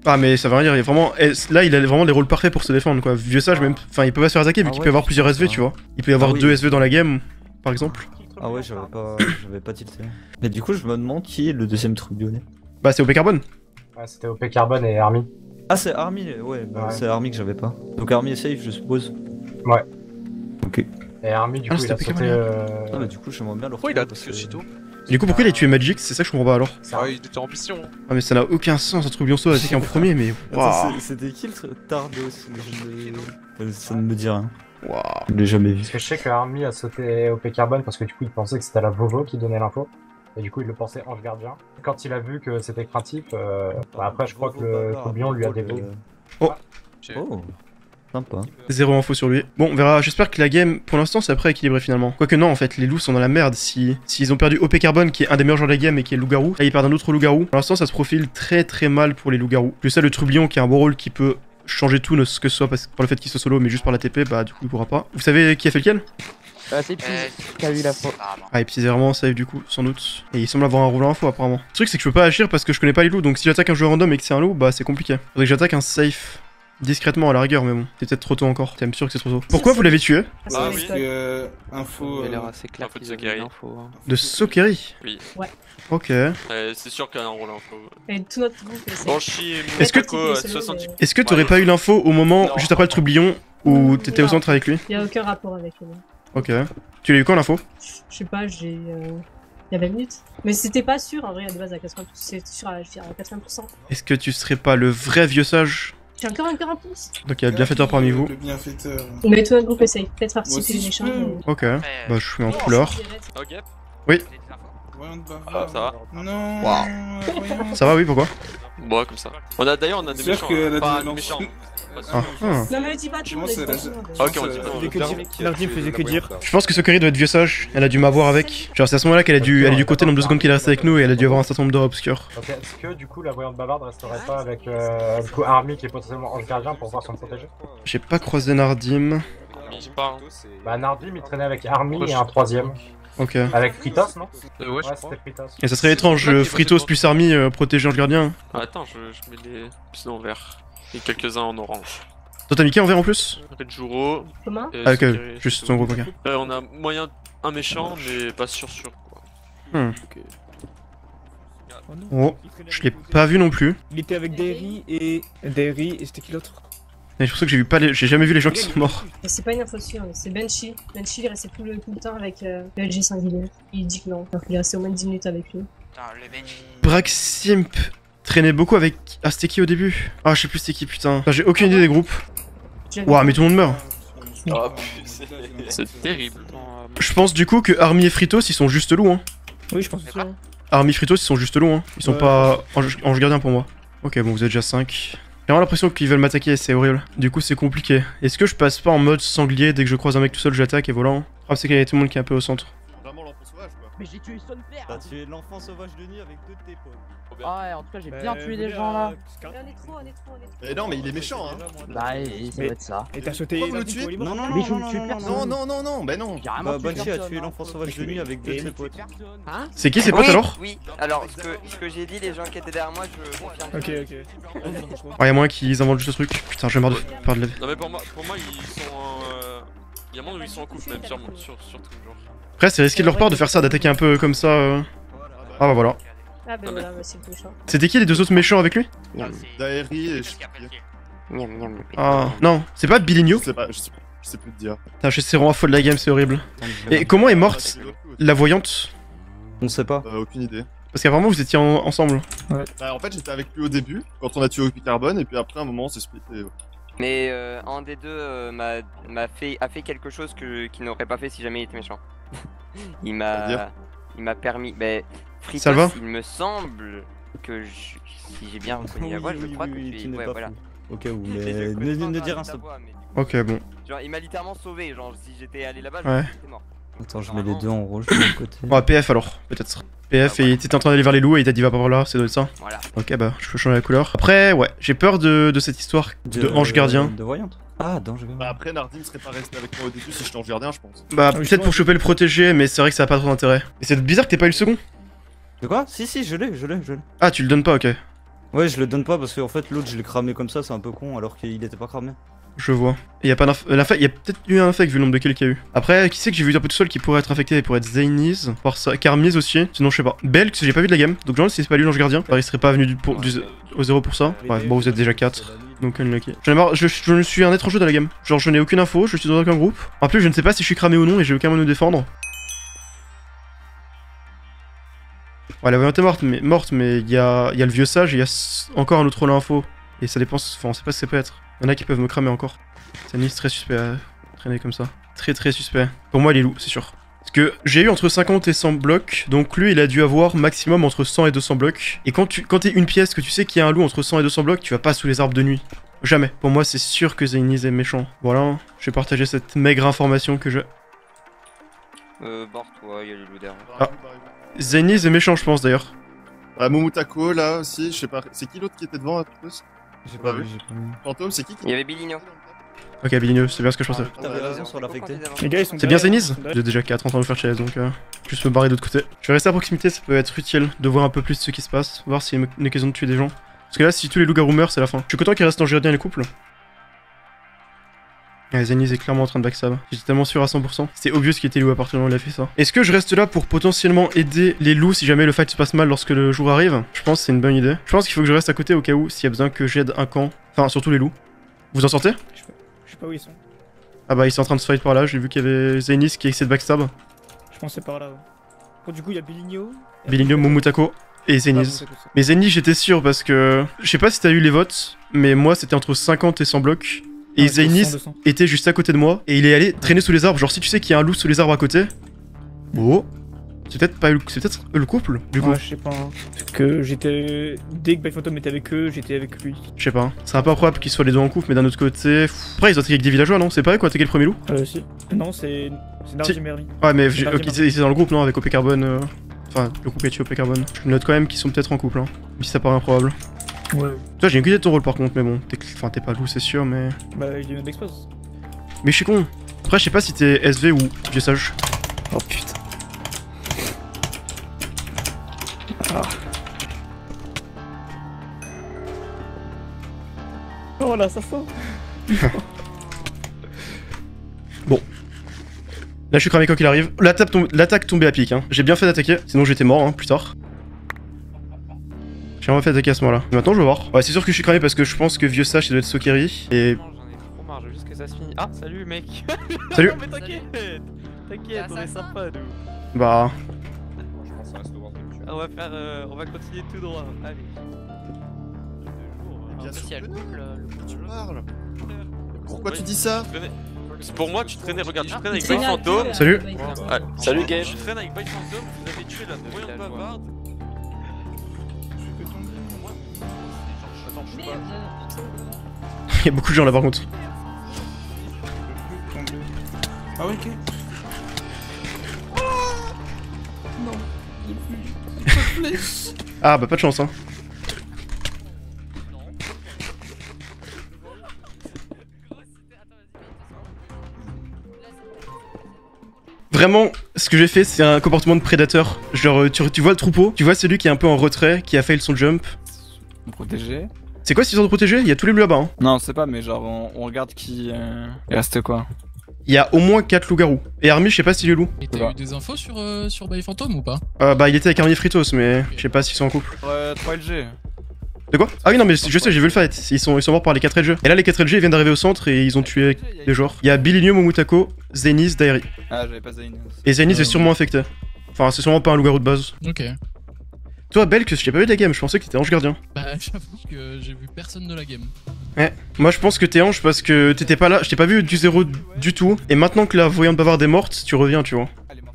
Ah mais ça veut rien dire, il est vraiment... là il a vraiment les rôles parfaits pour se défendre quoi. Vieux sage même, enfin il peut pas se faire attaquer vu qu'il peut y avoir plusieurs SV tu vois. Il peut y avoir 2 SV dans la game par exemple. Ah ouais j'avais pas tilté. Mais du coup je me demande qui est le deuxième truc lyonnais. Bah c'est OP Carbone. Ouais c'était OP Carbone et Army. Ah c'est Army, ouais, bah, c'est Army que j'avais pas. Donc Army est safe je suppose. Ouais. Ok. Et Army du coup il a sauté... Ah mais du coup j'aimerais bien le Pourquoi il a attaqué aussitôt? Du coup pourquoi il a tué Magic? C'est ça que je comprends pas alors. Ah il était ambition. Ah mais ça n'a aucun sens un truc Bionso à attaquer en premier mais waouh. C'était qui le Tardos? Ça ne me dit rien. Waouh. Je l'ai jamais vu. Parce que je sais que Army a sauté OP Carbone parce que du coup il pensait que c'était la Vovo qui donnait l'info. Et du coup il le pensait Ange Gardien. Quand il a vu que c'était craintif, bah après je crois que le Tourbillon lui a dévolé. Oh. Oh. Sympa. Zéro info sur lui. Bon, on verra. J'espère que la game, pour l'instant, c'est après équilibré finalement. Quoique non, en fait, les loups sont dans la merde. S'ils ont perdu OP Carbone, qui est un des meilleurs joueurs de la game et qui est loup-garou, là ils perdent un autre loup-garou. Pour l'instant, ça se profile très très mal pour les loups-garous. Je sais, le Trublion qui a un bon rôle qui peut changer tout, ne ce que ce soit par le fait qu'il soit solo, mais juste par la TP, bah du coup il pourra pas. Vous savez qui a fait lequel? C'est Piz qui a eu la faute. Ah, et puis c'est vraiment safe du coup, sans doute. Et il semble avoir un rôle info apparemment. Le truc c'est que je peux pas agir parce que je connais pas les loups, donc si j'attaque un joueur random et que c'est un loup, bah c'est compliqué. Faudrait que j'attaque un safe. Discrètement à la rigueur, mais bon, c'est peut-être trop tôt encore. T'es même sûr que c'est trop tôt. Pourquoi vous l'avez tué? Ah oui. Info. Il a l'air assez clair Info de qu'ils avaient Sokeri. l'info. De Sokeri? Oui. Ouais. Ok. C'est sûr qu'il y a un rôle info. Et tout notre groupe, c'est... Banshee et Est-ce que- Monaco, 60. Est-ce que t'aurais pas eu l'info au moment, Non. juste après le Trublion, où t'étais au centre avec lui? Il y a aucun rapport avec lui. Ok. Tu l'as eu quand l'info? Je sais pas, j'ai... Il y a 20 minutes. Mais c'était pas sûr en vrai, de base à 80%. C'est sûr à 80%. Est-ce que tu serais pas le vrai vieux sage? J'ai encore un pouce. Donc il y a le bienfaiteur parmi vous. Le bienfaiteur. Mais tout notre groupe essaye. Peut-être participer aussi, les je méchants. peux. mais- Ok. Bah je suis en couleur. Ok. Oui. Voyons de bavard. Ah, ça va. Non. Waouh. Voyons. Ça va, oui, pourquoi? Bon, comme ça. D'ailleurs, on a des C'est-à-dire méchants. qu'elle a Pas des des méchants. Ah, ah. Non mais dis pas tout le monde, Je dis pas pense tout le monde. Ok, on dit Nardim faisait que dire. Je pense que Sokeri doit être vieux sage. Elle a dû m'avoir avec. Genre c'est à ce moment-là qu'elle a dû côté dans 2 secondes qu'il est resté avec nous et elle a dû avoir un certain nombre d'heures obscures. Ok, est-ce que du coup la voyante bavarde resterait pas avec du coup Army qui est potentiellement Ange Gardien pour pouvoir s'en protéger? J'ai pas croisé Nardim. J'ai pas. Bah Nardim il traînait avec Army et un troisième. Ok. Avec Fritos non? Ouais, Ouais je crois. c'était Fritos. Et ça serait étrange, Fritos plus Army protéger Ange Gardien. Ah, attends, je mets les pneus en vert. Et quelques-uns en orange. Toi t'as mis qui en vert en plus? Redjuro. Comment? et Ah ok, Sokeri. juste ton groupe, ok. On a moyen un méchant, mais pas sûr quoi. Hmm. Oh, je l'ai pas vu non plus. Il était avec Derry et c'était qui l'autre? Et c'est pour ça que j'ai vu pas j'ai jamais vu les gens qui sont morts. Mais c'est pas une info sûre, c'est Banshee. Banshee il est resté tout le temps avec le LG singulier. Il dit que non, alors qu'il est resté au moins 10 minutes avec lui. Ah, Putain, le bench. Braximp traînait beaucoup avec... Ah c'était qui au début? Ah je sais plus c'était qui putain. Enfin, j'ai aucune idée des groupes. Ouah mais tout le monde meurt. Oh putain, c'est terrible. Je pense du coup que Army et Fritos ils sont juste loups hein. Oui, je pense aussi. Hein. Army et Fritos ils sont juste loups hein. Ils sont pas ange gardien pour moi. Ok bon vous êtes déjà 5. J'ai vraiment l'impression qu'ils veulent m'attaquer, c'est horrible. Du coup c'est compliqué. Est-ce que je passe pas en mode sanglier dès que je croise un mec tout seul j'attaque et voilà. Ah c'est qu'il y a tout le monde qui est un peu au centre. Vraiment l'enfant sauvage quoi. Mais j'ai tué son père. T'as tué l'enfant sauvage de nuit avec 2 de tes potes. Ah ouais, en tout cas j'ai bien tué des gens là. On est trop. Eh non mais il est méchant hein. Bah ça va être ça. Et t'as sauté. Pourquoi vous le tuez? Non, Mais je ne tue personne. Non, bah non. Bah Banshee a tué l'enfant sauvage de nuit avec 2 de ses potes. Hein? C'est qui ses potes alors? Oui, alors ce que j'ai dit, les gens qui étaient derrière moi, je confirme. Ok. Ah y'a moyen qu'ils inventent juste ce truc. Putain j'ai marre de perdre la vie. Non mais pour moi ils sont il y a un monde où ils sont en couple même sur tout genre. Après c'est risqué de leur part de faire ça, d'attaquer un peu comme ça. Ah bah voilà. Ah bah voilà, c'est le méchant. C'était qui les 2 autres méchants avec lui? Daeri et je sais plus. Ah non, c'est pas Biligno? Je sais plus te dire. Putain je sais vraiment folle de la game, c'est horrible. Et comment est morte la voyante? On sait pas. Aucune idée. Parce qu'apparemment vous étiez ensemble. Bah en fait j'étais avec lui au début, quand on a tué OP Carbone, et puis après un moment on s'est splitté. Mais un des deux a fait quelque chose qu'il n'aurait pas fait si jamais il était méchant. il m'a permis. Ben, Fritos, Salva, il me semble que si j'ai bien reconnu la voix, je crois que tu es. Ouais, voilà. Ok, ou Et je mais connais pas ne encore dis rien, ta ça. voix, mais du coup, ok bon. genre, il m'a littéralement sauvé. Genre, si j'étais allé là-bas, Ouais. j'étais mort. Attends, je mets les deux en rouge de mon côté. Ouais PF alors, peut-être. PF et t'étais en train d'aller vers les loups et il t'a dit va pas par là, c'est doit être ça. Voilà. Ok bah je peux changer la couleur. Après ouais, j'ai peur de cette histoire de ange gardien. De voyante. Ah, d'ange Bah gardien. après Nardim serait pas resté avec moi au début si j'étais en gardien je pense. Bah oui, peut-être je pour choper le protégé mais c'est vrai que ça a pas trop d'intérêt. Et c'est bizarre que t'aies pas eu le second. De quoi? Si, je l'ai. Ah tu le donnes pas ok. Ouais, je le donne pas parce qu'en fait l'autre je l'ai cramé comme ça, c'est un peu con alors qu'il était pas cramé. Je vois. Et y a pas il y a peut-être eu un infect vu le nombre de kills qu'il y a eu. Après, qui c'est que j'ai vu un peu tout seul qui pourrait être infecté? Il pourrait être Zayniz, par ça, Karmiz aussi, sinon je sais pas. Belk, j'ai pas vu de la game, donc genre si c'est pas lui l'ange gardien, alors il serait pas venu au 0 pour ça. Ouais, bon vous êtes déjà 4, donc unlucky. J'en ai marre, je me suis un étranger dans la game. Genre je n'ai aucune info, je suis dans aucun groupe. En plus je ne sais pas si je suis cramé ou non et j'ai aucun moyen de me défendre. Ouais la voyante est morte mais il y a le vieux sage et il y a encore un autre rôle info. Et ça dépend, enfin on sait pas ce que ça peut être. Il y en a qui peuvent me cramer encore. C'est un liste très suspect à traîner comme ça. Très suspect. Pour moi il est loup, c'est sûr. Parce que j'ai eu entre 50 et 100 blocs, donc lui il a dû avoir maximum entre 100 et 200 blocs. Et quand t'es une pièce que tu sais qu'il y a un loup entre 100 et 200 blocs, tu vas pas sous les arbres de nuit. Jamais. Pour moi c'est sûr que Zayniz est méchant. Voilà, je vais partager cette maigre information que je... Bord, toi, il y a les loups derrière. Ah. Zayniz est méchant je pense d'ailleurs. Momutako là aussi, je sais pas. C'est qui l'autre qui était devant à plus? J'ai pas vu. Fantôme, c'est qui Il y avait Biligno. Ok, Biligno, c'est bien ce que je pensais. T'avais raison sur l'affecté. Les gars, ils sont C'est bien derrière, Zayniz? J'ai déjà 4 en train de faire chase, donc juste me barrer de l'autre côté. Je vais rester à proximité, ça peut être utile de voir un peu plus ce qui se passe, voir s'il y a une occasion de tuer des gens. Parce que là, si tous les loups-garous meurent, c'est la fin. Je suis content qu'il reste en gardien les couples. Ouais, Zayniz est clairement en train de backstab. J'étais tellement sûr à 100%. C'était obvious qu'il était loup à partir du moment où il a fait ça. Est-ce que je reste là pour potentiellement aider les loups si jamais le fight se passe mal lorsque le jour arrive? Je pense que c'est une bonne idée. Je pense qu'il faut que je reste à côté au cas où s'il y a besoin que j'aide un camp. Enfin, surtout les loups. Vous en sortez? Je sais pas où ils sont. Ah bah ils sont en train de se fight par là, j'ai vu qu'il y avait Zayniz qui essaie de backstab. Je pensais par là. Ouais. Bon, du coup, il y a Biligno. Biligno, Momutako et Zayniz. Mais Zayniz, j'étais sûr parce que... Je sais pas si t'as eu les votes, mais moi c'était entre 50 et 100 blocs. Et Zayniz était juste à côté de moi et il est allé traîner sous les arbres. Genre si tu sais qu'il y a un loup sous les arbres à côté... Oh, c'est peut-être pas c'est peut-être le couple du coup. Ouais, je sais pas. Parce que j'étais... Dès que Byphantom était avec eux, j'étais avec lui. Je sais pas. C'est un peu improbable qu'ils soient les deux en couple, mais d'un autre côté... Après ils ont attaqué avec des villageois non? C'est pas eux quoi attaqué le premier loup? Si. Non, c'est Nardi Merli. Ouais mais ils étaient dans le groupe non? Avec OP Carbone... Enfin, le groupe est tué OP Carbone. Je note quand même qu'ils sont peut-être en couple hein. Même si ça paraît improbable. Ouais. Toi j'ai une idée de ton rôle par contre, mais bon, t'es pas loup c'est sûr, mais... Bah il est l'expose. Mais je suis con. Après je sais pas si t'es SV ou vieux sage. Oh putain. Ah. Oh là ça sent. Bon. Là je suis cramé quoi qu'il arrive. L'attaque tombée à pic hein. J'ai bien fait d'attaquer, sinon j'étais mort hein, plus tard. J'ai vraiment fait attaquer à ce moment-là. Maintenant je vais voir. Ouais c'est sûr que je suis cramé parce que je pense que vieux sage ça doit être Sokeri. Et... J'en ai trop marre, je veux juste que ça se finisse. Ah, salut mec. Salut. Non mais t'inquiète, on est sympa nous. Bah... On va continuer tout droit, allez. Bien sûr spécial. que non. Tu parles. Pourquoi tu dis ça? Pour moi, tu traînais, regarde, tu traînes avec traînais Boy Phantom. Salut. Salut Game. Tu traînes avec Boy Phantom, vous avez tué la voyante bavarde. Il y a beaucoup de gens là par contre. Ah ouais ok. Ah bah pas de chance hein. Vraiment, ce que j'ai fait, c'est un comportement de prédateur. Genre, tu vois le troupeau, tu vois celui qui est un peu en retrait, qui a fail son jump. Protégé. C'est quoi cette histoire de protéger? Il y a tous les loups là-bas hein. Non, c'est pas, mais genre, on regarde qui... Il reste quoi? Il y a au moins 4 loups-garous. Et Army, je sais pas s'il est loup. Et t'as eu des infos sur By Phantom ou pas? Bah, il était avec Army Fritos, mais je sais pas s'ils sont en couple. 3 LG. De quoi? Ah oui, non, mais je sais, j'ai vu le fight. Ils sont morts par les 4 LG. Et là, les 4 LG ils viennent d'arriver au centre et ils ont tué des joueurs. Il y a Biligno, Momutako, Zayniz, Dairi. Ah, j'avais pas Zayniz. Et Zayniz est sûrement infecté. Enfin, c'est sûrement pas un loup-garou de base. Ok. Toi, Belk, j'ai pas vu de la game, je pensais que t'étais ange gardien. Bah, j'avoue que j'ai vu personne de la game. Ouais, moi je pense que t'es ange parce que t'étais pas là, je t'ai pas vu du zéro du tout. Et maintenant que la voyante bavarde est morte, tu reviens, tu vois.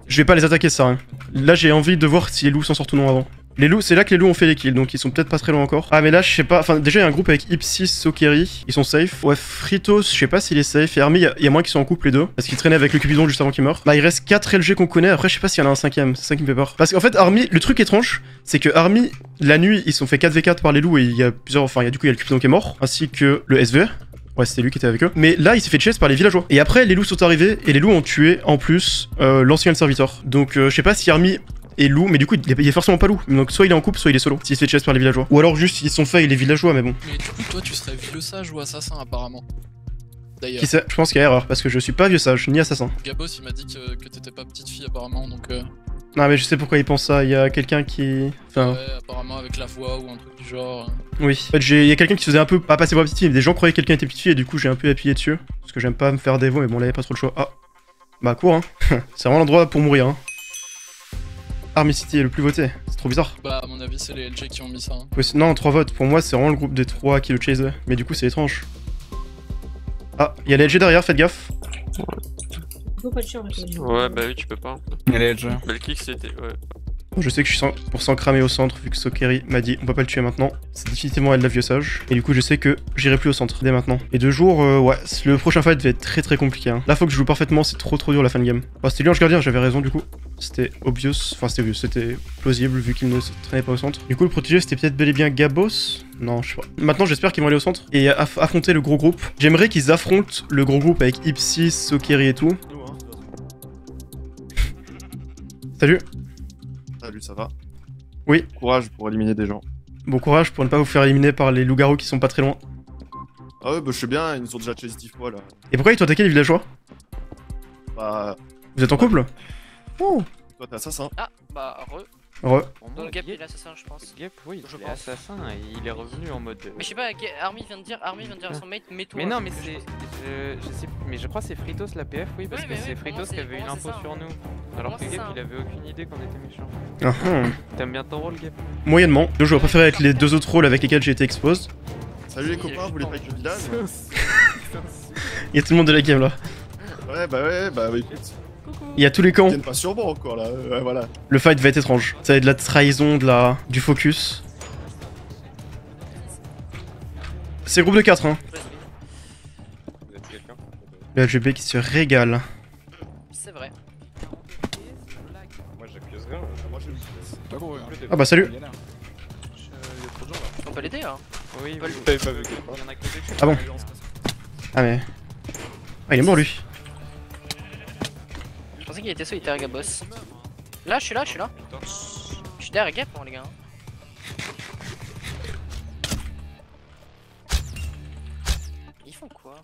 Je vais pas les attaquer, ça. Hein. Là, j'ai envie de voir si les loups s'en sortent ou non avant. Les loups, c'est là que les loups ont fait les kills, donc ils sont peut-être pas très loin encore. Ah mais là, je sais pas, enfin déjà il y a un groupe avec Ipsis, Sokeri, ils sont safe. Ouais, Fritos, je sais pas s'il est safe. Et Army, il y a moins qui sont en couple les deux, parce qu'ils traînaient avec le Cupidon juste avant qu'il meure. Là, il reste 4 LG qu'on connaît, après je sais pas s'il y en a un 5ème, c'est ça qui me fait peur. Parce qu'en fait, Army, le truc étrange, c'est que Army, la nuit, ils sont fait 4v4 par les loups et il y a plusieurs, enfin du coup il y a le Cupidon qui est mort, ainsi que le SV. Ouais, c'était lui qui était avec eux. Mais là, il s'est fait chase par les villageois. Et après, les loups sont arrivés et les loups ont tué en plus l'ancien serviteur. Donc, je sais pas si Army et loup, mais du coup il est forcément pas loup. Donc soit il est en couple, soit il est solo. S'il se fait chase par les villageois. Ou alors juste ils sont faits, il est villageois, mais bon. Mais du coup, toi, tu serais vieux sage ou assassin apparemment. D'ailleurs. Qui sait? Je pense qu'il y a erreur parce que je suis pas vieux sage ni assassin. Gabos, il m'a dit que t'étais pas petite fille apparemment, donc. Non mais je sais pourquoi il pense ça. Il y a quelqu'un qui. Enfin. Ouais, apparemment avec la voix ou un truc du genre. Oui. En fait, il y a quelqu'un qui se faisait un peu pas passer pour la petite fille, mais des gens croyaient que quelqu'un était petite fille et du coup j'ai un peu appuyé dessus. Parce que j'aime pas me faire des voix, mais bon là y a pas trop le choix. Ah. Bah cours hein. C'est vraiment l'endroit pour mourir hein. Army City est le plus voté. C'est trop bizarre. Bah à mon avis c'est les LG qui ont mis ça. Hein. Ouais, non, 3 votes. Pour moi c'est vraiment le groupe des 3 qui le chase. Mais du coup c'est étrange. Ah, il y a les LG derrière, faites gaffe. Tu peux pas le tuer en fait. Ouais, bah oui, tu peux pas. Il y a les LG. Bah le kick c'était. Ouais. Je sais que je suis 100% cramé au centre vu que Sokeri m'a dit on peut pas le tuer maintenant. C'est définitivement elle la vieux sage. Et du coup je sais que j'irai plus au centre dès maintenant. Et 2 jours, ouais, le prochain fight va être très compliqué. Hein. Là faut que je joue parfaitement, c'est trop dur la fin de game. Bah, c'était lui Ange Gardien, j'avais raison du coup. C'était obvious, enfin c'était plausible vu qu'il ne se traînait pas au centre. Du coup le protégé c'était peut-être bel et bien Gabos. Non, je sais pas. Maintenant j'espère qu'ils vont aller au centre et affronter le gros groupe. J'aimerais qu'ils affrontent le gros groupe avec Ipsis, Sokeri et tout. Salut. Salut, ça va? Oui. Courage pour éliminer des gens. Bon courage pour ne pas vous faire éliminer par les loups-garous qui sont pas très loin. Ah ouais, bah je sais bien, ils nous ont déjà chase 10 fois là. Et pourquoi ils t'ont attaqué les villageois? Bah... Vous êtes en couple? Oh. Toi t'es assassin. Ah, bah re. Dans le Gap il est assassin je pense. Gap, oui, je il est pense. assassin et il est revenu en mode. Mais je sais pas, Army vient de dire à son mate, mets-toi. Mais non, mais c'est. Je sais. Mais je crois que c'est Fritos la PF, oui, parce que c'est Fritos qui avait une info sur nous. Alors que Gap il avait aucune idée qu'on était méchants. T'aimes bien ton rôle, Gap? Moyennement. Je j'aurais préféré être les 2 autres rôles avec lesquels j'ai été exposed. Salut les copains, vous voulez pas être le village? Il y a tout le monde de la game là. Ouais, bah écoute. Il y a tous les camps. Ils viennent pas sur moi encore là, voilà. Le fight va être étrange. Ça va être de la trahison, du focus. C'est groupe de 4 hein. Le LGB qui se régale. C'est vrai. Moi j'accuse rien. Ah bah salut. On peut l'aider hein. Oui, pas il y en a que deux. Ah bon. Ah mais... Ah il est mort lui. Je pensais qu'il était solitaire Gabos. Là je suis là. Je suis derrière Gap hein, les gars. Ils font quoi?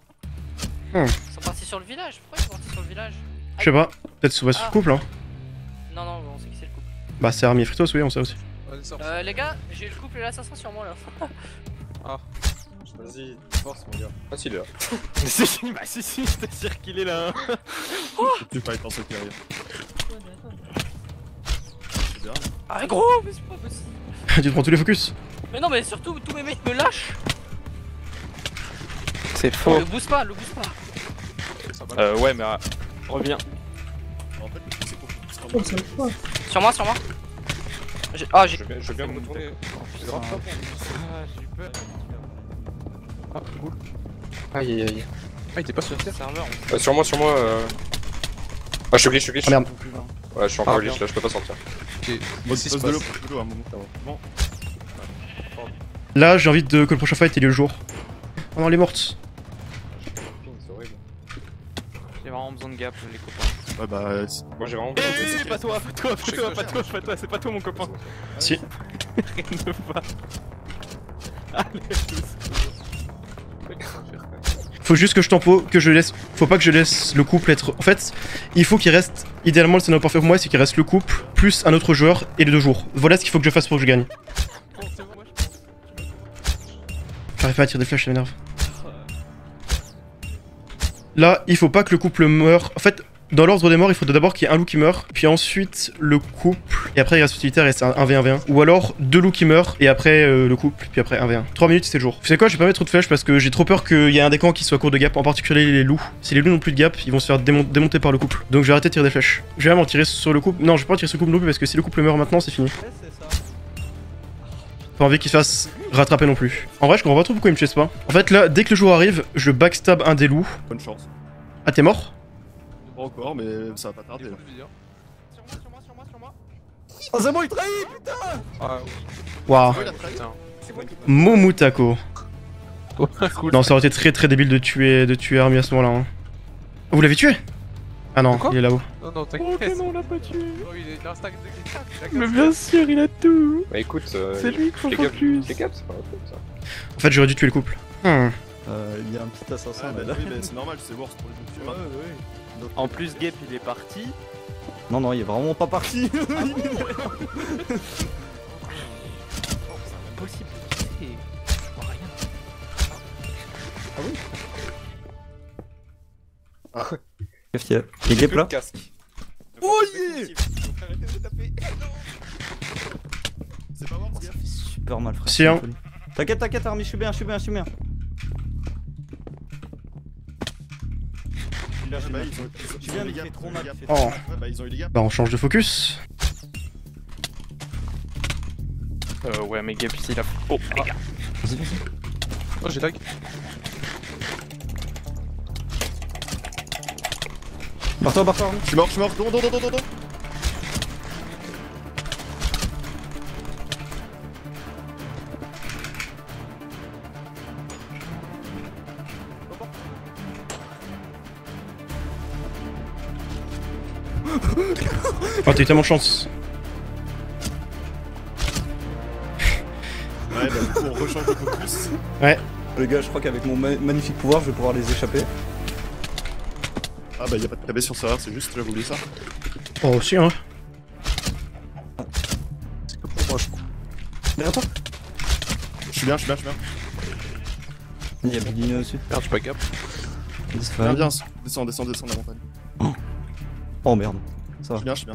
Ils sont partis sur le village. Pourquoi ils sont partis sur le village? Je sais pas. Peut-être sous votre couple hein. Non, on sait qui c'est le couple. Bah c'est Army et Fritos, oui on sait aussi. Les gars, j'ai le couple et l'assassin sur moi là. Ah. Vas-y, force mon gars. Ah si il est là. Bah si, je te dire qu'il est là. Tu pas être en secret. Ah gros, mais c'est pas possible. Tu te prends tous les focus. Mais non, mais surtout, tous mes mates me lâchent. C'est faux. Le boost pas. Ouais, mais reviens. En fait, c'est pour Sur moi. Ah, j'ai. Je veux bien me retourner. J'ai eu peur. Ah, cool. Aïe. Ah, il était pas sur le serveur. Sur moi. Ah, je suis glitch. Ah merde. Ouais, je suis encore glitch là, je peux pas sortir. de l'eau, de l'eau à un moment. Bon. Là j'ai envie que le prochain fight ait lieu le jour. Oh non elle est morte. J'ai vraiment besoin de Gap, les copains. Ouais bah... Moi j'ai vraiment... Pas toi, c'est pas toi mon copain. Si. Rien ne va. Allez, Faut juste que je tempo, que je laisse... Faut pas que je laisse le couple être... En fait, il faut qu'il reste... Idéalement le scénario parfait pour moi c'est qu'il reste le couple, plus un autre joueur et les 2 jours. Voilà ce qu'il faut que je fasse pour que je gagne. J'arrive pas à tirer des flèches, ça m'énerve. Là, il faut pas que le couple meure. En fait, dans l'ordre des morts, il faut d'abord qu'il y ait un loup qui meurt, puis ensuite le couple, et après il reste utilitaire et c'est un 1v1v1. Ou alors 2 loups qui meurent, et après le couple, puis après 1v1. 3 minutes c'est le jour. Vous savez quoi, je vais pas mettre trop de flèches parce que j'ai trop peur qu'il y ait un des camps qui soit court de gap, en particulier les loups. Si les loups n'ont plus de gap, ils vont se faire démonter par le couple. Donc je vais arrêter de tirer des flèches. Je vais vraiment tirer sur le couple. Non, je vais pas tirer sur le couple non plus parce que si le couple meurt maintenant, c'est fini. Pas envie qu'il se fasse rattraper non plus. En vrai, je comprends pas trop pourquoi il me chase pas. En fait, là, dès que le jour arrive, je backstab un des loups. Bonne chance. Ah, t'es mort? Pas encore, mais ça va pas tarder là. Sur moi. Oh, c'est bon, il trahit, putain! Waouh. Momutako. Non, ça aurait été très débile de tuer Army à ce moment-là. Hein. Vous l'avez tué? Ah non, il est là-haut. Non, non, Oh, t'inquiète. que non, on l'a pas tué. Oh, il a un stack de 4, Mais bien sûr, il a tout. Bah écoute, C'est lui qu'il faut fais gaffe, focus. fais gaffe, c'est pas un truc ça. En fait, j'aurais dû tuer le couple. Il y a un petit assassin Ah, là. oui, mais c'est normal, c'est worse pour les gens. Donc, En plus, Gap il est parti. Non, non, il est vraiment pas parti. Impossible. Je vois rien. Ah oui. Ah. Qu'est-ce qu'il y a? Il y a Gap là? Oh yeah! Arrêtez de taper. C'est pas worse, gars. Super mal, frère. Si, hein. T'inquiète, t'inquiète, Army, je suis bien, je suis bien, je suis bien. Bah, ils ont mais les il gars, fait trop ils ont mal, les il fait gars. Oh. Ouais, bah ils ont eu les gars. Bah, on change de focus. Ouais, mais Gap il a. Oh, les gars. Vas-y, vas-y. Oh, j'ai lag. Barre-toi, barre-toi, Army. Je suis mort, don. Oh, t'as eu tellement de chance. Ouais, bah du coup on rechange de focus. Ouais. Les gars, je crois qu'avec mon magnifique pouvoir, je vais pouvoir les échapper. Ah bah y'a pas de KB sur serveur, c'est juste, j'avais oublié ça. Oh, si, hein. C'est comme pour moi, je crois. Derrière toi. Je suis bien. Il y a Bidino dessus. Merde, je suis pas Gap. Bien, descends la montagne. Oh merde. Ça va. Je suis bien.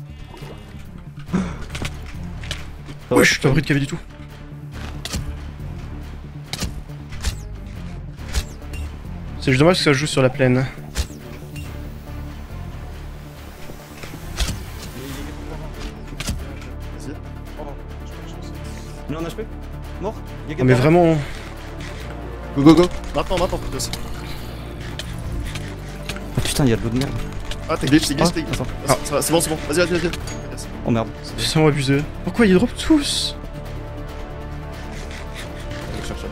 Ouais, je suis pas pris de KB du tout. C'est juste dommage que ça joue sur la plaine. Vas-y. Il est en HP. Mort. Il y a Oh, mais vraiment. Go. Maintenant, plus. Oh putain, il y a de l'eau de merde. Ah, t'es glitch. Attends. Ça va, c'est bon. Vas-y. Oh merde. Ils sont abusés. Pourquoi ils drop tous? Je cherche.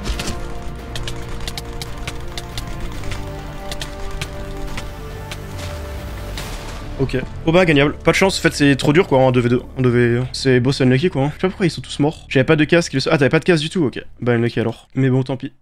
Ok. Oh bah, gagnable. Pas de chance, en fait, c'est trop dur quoi en 2v2. C'est boss unlucky quoi. Je sais pas pourquoi ils sont tous morts. J'avais pas de casque. Ah, t'avais pas de casque du tout, ok. Bah, unlucky alors. Mais bon, tant pis.